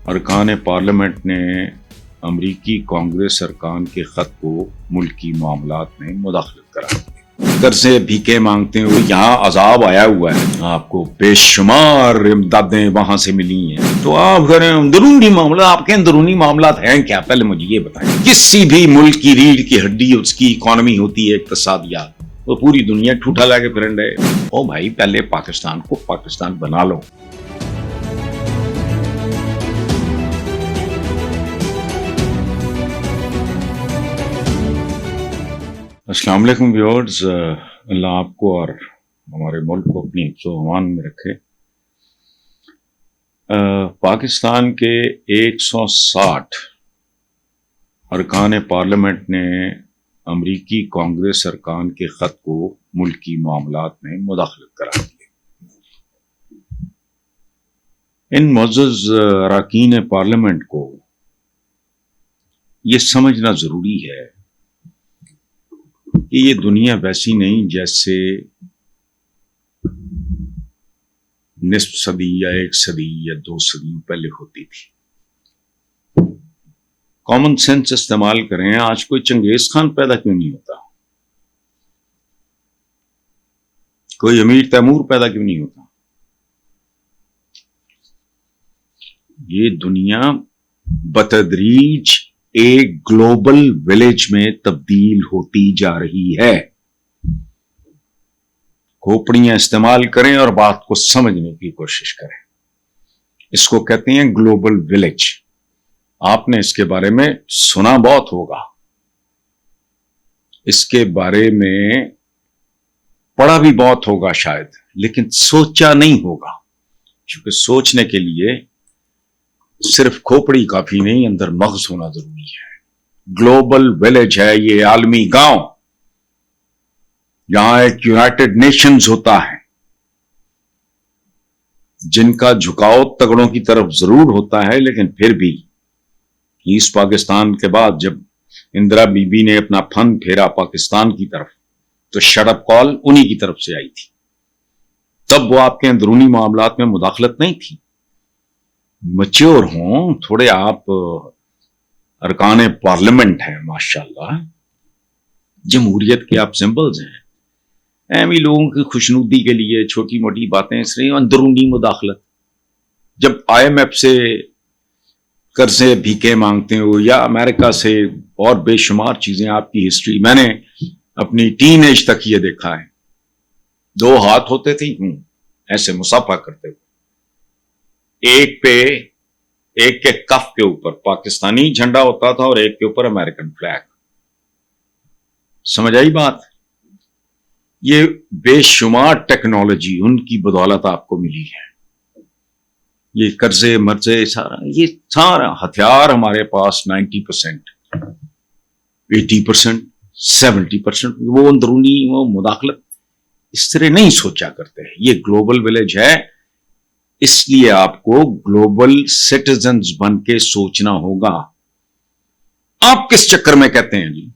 ارکان پارلیمنٹ نے امریکی کانگریس ارکان کے خط کو ملکی معاملات میں مداخلت کرا دی۔ قرضے بھیکے مانگتے ہوئے یہاں عذاب آیا ہوا ہے، آپ کو بے شمار امدادیں وہاں سے ملی ہیں، تو آپ کریں اندرونی معاملات، آپ کے اندرونی معاملات ہیں کیا؟ پہلے مجھے یہ بتائیں۔ کسی بھی ملک کی ریڑھ کی ہڈی اس کی اکانومی ہوتی ہے، اقتصادیات، وہ پوری دنیا ٹھوٹا لا کے پھرن رہے۔ او بھائی، پہلے پاکستان کو پاکستان بنا لو۔ السلام علیکم ویورز، اللہ آپ کو اور ہمارے ملک کو اپنی حفظ و امان میں رکھے۔ پاکستان کے 160 ارکان پارلیمنٹ نے امریکی کانگریس ارکان کے خط کو ملکی معاملات میں مداخلت کرا دی۔ ان معزز اراکین پارلیمنٹ کو یہ سمجھنا ضروری ہے کہ یہ دنیا ویسی نہیں جیسے نصف صدی یا 1 صدی یا 2 صدیوں پہلے ہوتی تھی۔ کامن سینس استعمال کریں، آج کوئی چنگیز خان پیدا کیوں نہیں ہوتا؟ کوئی امیر تیمور پیدا کیوں نہیں ہوتا؟ یہ دنیا بتدریج ایک گلوبل ولیج میں تبدیل ہوتی جا رہی ہے۔ کھوپڑیاں استعمال کریں اور بات کو سمجھنے کی کوشش کریں۔ اس کو کہتے ہیں گلوبل ولیج۔ آپ نے اس کے بارے میں سنا بہت ہوگا، اس کے بارے میں پڑھا بھی بہت ہوگا شاید، لیکن سوچا نہیں ہوگا، کیونکہ سوچنے کے لیے صرف کھوپڑی کافی نہیں، اندر مغز ہونا ضروری ہے۔ گلوبل ولیج ہے یہ عالمی گاؤں، یہاں ایک یونائٹڈ نیشنز ہوتا ہے جن کا جھکاؤ تگڑوں کی طرف ضرور ہوتا ہے، لیکن پھر بھی ایسٹ پاکستان کے بعد جب اندرا بی بی نے اپنا پھن پھیرا پاکستان کی طرف، تو شٹ اپ کال انہی کی طرف سے آئی تھی۔ تب وہ آپ کے اندرونی معاملات میں مداخلت نہیں تھی۔ میچور ہوں تھوڑے، آپ ارکان پارلیمنٹ ہیں، ماشاءاللہ جمہوریت کے آپ سمبلز ہیں، ایویں لوگوں کی خوشنودی کے لیے چھوٹی موٹی باتیں، اس لیے اندرونی مداخلت۔ جب آئی ایم ایف سے قرضے بھیکے مانگتے ہو یا امریکہ سے اور بے شمار چیزیں، آپ کی ہسٹری میں نے اپنی ٹین ایج تک یہ دیکھا ہے، 2 ہاتھ ہوتے تھے، ایسے مصافحہ کرتے ہوئے، ایک پہ ایک کے کف کے اوپر پاکستانی جھنڈا ہوتا تھا اور ایک کے اوپر امریکن فلیگ۔ سمجھ آئی بات؟ یہ بے شمار ٹیکنالوجی ان کی بدولت آپ کو ملی ہے۔ یہ قرضے مرضے یہ سارا ہتھیار ہمارے پاس 90%، 80%، 70%، وہ اندرونی وہ مداخلت اس طرح نہیں سوچا کرتے۔ یہ گلوبل ولیج ہے، اس لیے آپ کو گلوبل سٹیزنز بن کے سوچنا ہوگا۔ آپ کس چکر میں کہتے ہیں جی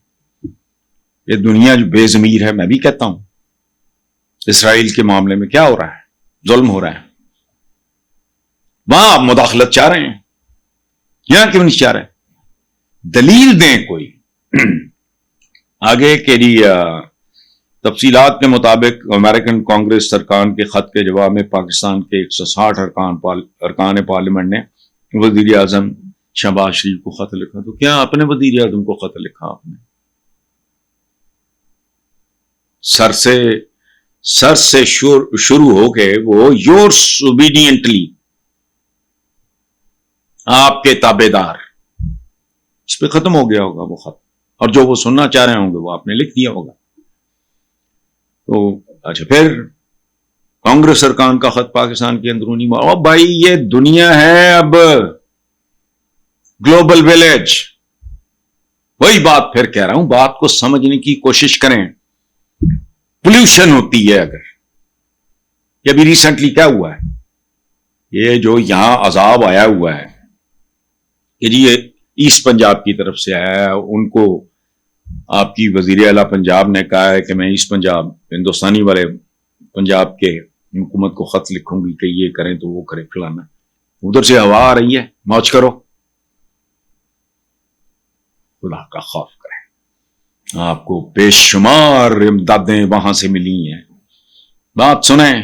یہ دنیا جو بے ضمیر ہے؟ میں بھی کہتا ہوں اسرائیل کے معاملے میں کیا ہو رہا ہے؟ ظلم ہو رہا ہے، وہاں آپ مداخلت چاہ رہے ہیں، یہاں کیوں نہیں چاہ رہے؟ دلیل دیں کوئی۔ آگے کے لیے تفصیلات کے مطابق امریکن کانگریس ارکان کے خط کے جواب میں پاکستان کے 160 ارکان پارلیمنٹ نے وزیر اعظم شہباز شریف کو خط لکھا۔ تو کیا اپنے وزیر اعظم کو خط لکھا آپ نے؟ سر سے شروع ہو کے وہ یورس اوبیڈینٹلی، آپ کے تابع دار، اس پہ ختم ہو گیا ہوگا وہ خط، اور جو وہ سننا چاہ رہے ہوں گے وہ آپ نے لکھ دیا ہوگا۔ تو اچھا، پھر کانگریس ارکان کا خط پاکستان کے اندرونی بھائی یہ دنیا ہے اب گلوبل ولیج۔ وہی بات پھر کہہ رہا ہوں، بات کو سمجھنے کی کوشش کریں۔ پولوشن ہوتی ہے، اگر یہ ابھی ریسنٹلی کیا ہوا ہے، یہ جو یہاں عذاب آیا ہوا ہے کہ جی یہ ایسٹ پنجاب کی طرف سے آیا ہے، ان کو آپ کی وزیر اعلیٰ پنجاب نے کہا ہے کہ میں ایسٹ پنجاب، ہندوستانی والے پنجاب کے حکومت کو خط لکھوں گی کہ یہ کریں تو وہ کریں فلانا۔ ادھر سے ہوا آ رہی ہے، موج کرو. خدا کا خوف کریں. آپ کو بے شمار امدادیں وہاں سے ملی ہیں. بات سنیں،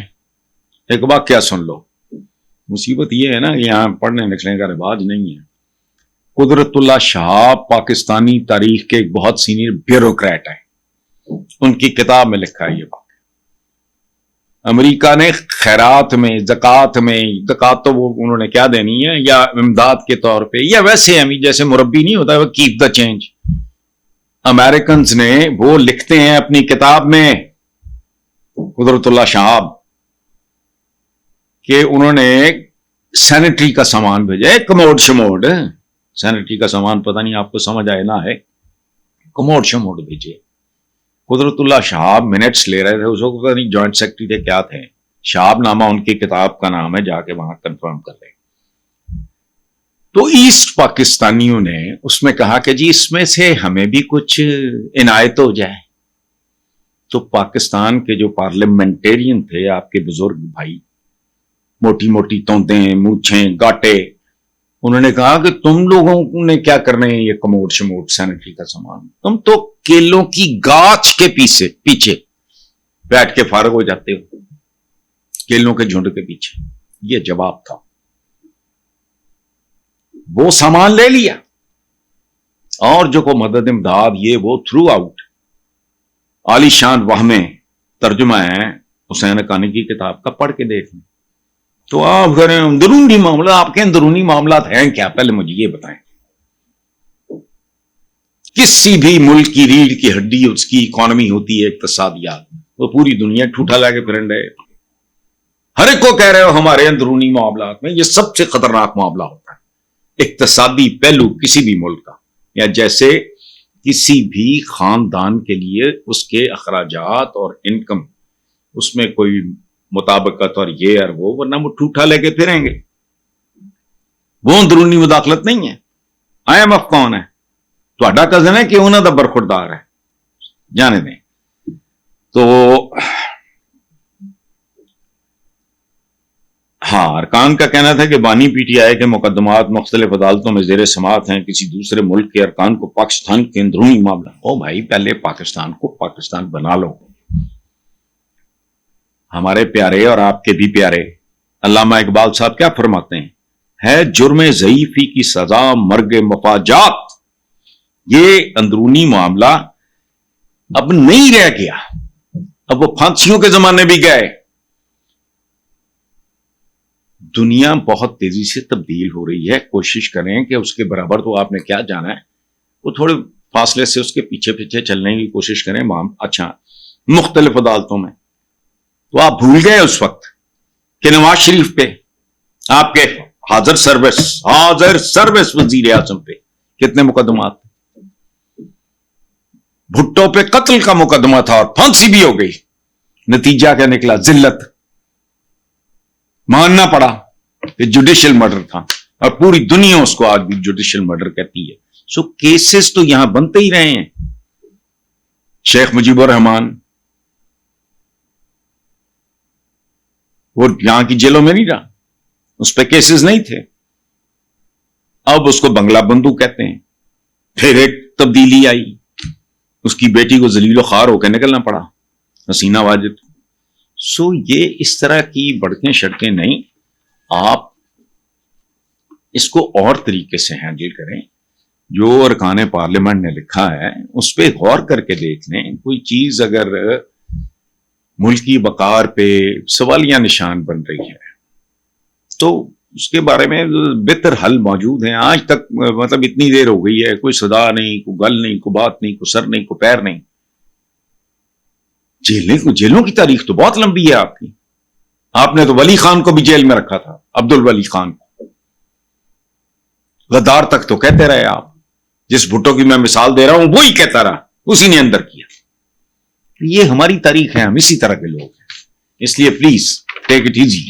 ایک واقعہ سن لو. مصیبت یہ ہے نا کہ یہاں پڑھنے لکھنے کا رواج نہیں ہے. قدرت اللہ شہاب پاکستانی تاریخ کے ایک بہت سینئر بیوروکریٹ ہیں. ان کی کتاب میں لکھا ہے یہ بات. امریکہ نے خیرات میں، زکوٰۃ میں، زکوٰۃ تو وہ انہوں نے کیا دینی ہے، یا امداد کے طور پہ، یا ویسے ہم جیسے مربی نہیں ہوتا وہ کیپ دا چینج. امریکنز نے وہ لکھتے ہیں اپنی کتاب میں، قدرت اللہ شہاب، کہ انہوں نے سینیٹری کا سامان بھیجا ہے. کموڈ شموڈ سینیٹری کا سامان، پتہ نہیں آپ کو سمجھ آئے نہ ہے، کموڈ شموڈ بھیجے. قدرت اللہ شہاب منٹس لے رہے تھے اس وقت، پتہ نہیں جوائنٹ سیکرٹری تھے کیا تھے. شہاب نامہ ان کی کتاب کا نام ہے، جا کے وہاں کنفرم کر لیں. تو ایسٹ پاکستانیوں نے اس میں کہا کہ جی اس میں سے ہمیں بھی کچھ عنایت ہو جائے. تو پاکستان کے جو پارلیمنٹیرین تھے، آپ کے بزرگ بھائی، موٹی موٹی توندیں، مونچھیں، گاٹے، انہوں نے کہا کہ تم لوگوں نے کیا کرنا ہے یہ کموڈ شموڈ سینیٹری کا سامان، تم تو کیلوں کی گاچھ کے پیچھے بیٹھ کے فارغ ہو جاتے ہو، کیلوں کے جھنڈ کے پیچھے. یہ جواب تھا. وہ سامان لے لیا، اور جو کو مدد امداد یہ وہ تھرو آؤٹ. عالی شان وہمیں ترجمہ ہے حسین حقانی کی کتاب کا، پڑھ کے دیکھ لیں. تو آپ کریں اندرونی معاملہ، آپ کے اندرونی معاملات ہیں کیا؟ پہلے مجھے یہ بتائیں. کسی بھی ملک کی ریڑھ کی ہڈی اس کی اکانومی ہوتی ہے، اقتصادیات. وہ پوری دنیا ٹھوٹا لا کے پھرن رہے، ہر ایک کو کہہ رہے ہو ہمارے اندرونی معاملات میں. یہ سب سے خطرناک معاملہ ہوتا ہے، اقتصادی پہلو کسی بھی ملک کا. یا جیسے کسی بھی خاندان کے لیے اس کے اخراجات اور انکم، اس میں کوئی مطابقت اور یہ اور وہ، ورنہ وہ ٹھوٹا لے کے پھریں گے. وہ اندرونی مداخلت نہیں ہے. آئی ایم ایف کون ہے؟ تہاڈا کزن ہے کہ انہوں دا برخوردار ہے؟ جانے دیں. تو ہاں، ارکان کا کہنا تھا کہ بانی پی ٹی آئی کے مقدمات مختلف عدالتوں میں زیر سماعت ہیں. کسی دوسرے ملک کے ارکان کو پاکستان کے اندرونی معاملہ. او بھائی، پہلے پاکستان کو پاکستان بنا لو. ہمارے پیارے اور آپ کے بھی پیارے علامہ اقبال صاحب کیا فرماتے ہیں؟ ہے جرم ضعیفی کی سزا مرگ مفاجات. یہ اندرونی معاملہ اب نہیں رہ گیا، اب وہ پھانسیوں کے زمانے بھی گئے. دنیا بہت تیزی سے تبدیل ہو رہی ہے. کوشش کریں کہ اس کے برابر تو آپ نے کیا جانا ہے، وہ تھوڑے فاصلے سے اس کے پیچھے پیچھے چلنے کی کوشش کریں. اچھا، مختلف عدالتوں میں تو آپ بھول گئے اس وقت کہ نواز شریف پہ، آپ کے حاضر سروس وزیر اعظم پہ کتنے مقدمات تھے. بھٹو پہ قتل کا مقدمہ تھا اور پھانسی بھی ہو گئی. نتیجہ کیا نکلا؟ ذلت. ماننا پڑا کہ جوڈیشل مرڈر تھا، اور پوری دنیا اس کو آج بھی جوڈیشل مرڈر کہتی ہے. سو کیسز تو یہاں بنتے ہی رہے ہیں. شیخ مجیب الرحمان وہ یہاں کی جیلوں میں نہیں رہا، اس پہ کیسز نہیں تھے. اب اس کو بنگلہ بندو کہتے ہیں. پھر ایک تبدیلی آئی، اس کی بیٹی کو ذلیل و خوار ہو کے نکلنا پڑا، حسینہ واجد. سو یہ اس طرح کی بڑکیں شڑکیں نہیں. آپ اس کو اور طریقے سے ہینڈل کریں. جو ارکان پارلیمنٹ نے لکھا ہے اس پہ غور کر کے دیکھ لیں. کوئی چیز اگر ملکی وقار پہ سوالیہ نشان بن رہی ہے تو اس کے بارے میں بہتر حل موجود ہیں. آج تک مطلب اتنی دیر ہو گئی ہے، کوئی صدا نہیں، کوئی گل نہیں، کوئی بات نہیں، کوئی سر نہیں، کوئی پیر نہیں. جیلوں کی تاریخ تو بہت لمبی ہے آپ کی. آپ نے تو ولی خان کو بھی جیل میں رکھا تھا، عبد الولی خان کو. غدار تک تو کہتے رہے آپ. جس بھٹو کی میں مثال دے رہا ہوں وہی کہتا رہا، اسی نے اندر کیا. یہ ہماری تاریخ ہے، ہم اسی طرح کے لوگ ہیں. اس لیے پلیز ٹیک اٹ ایزی.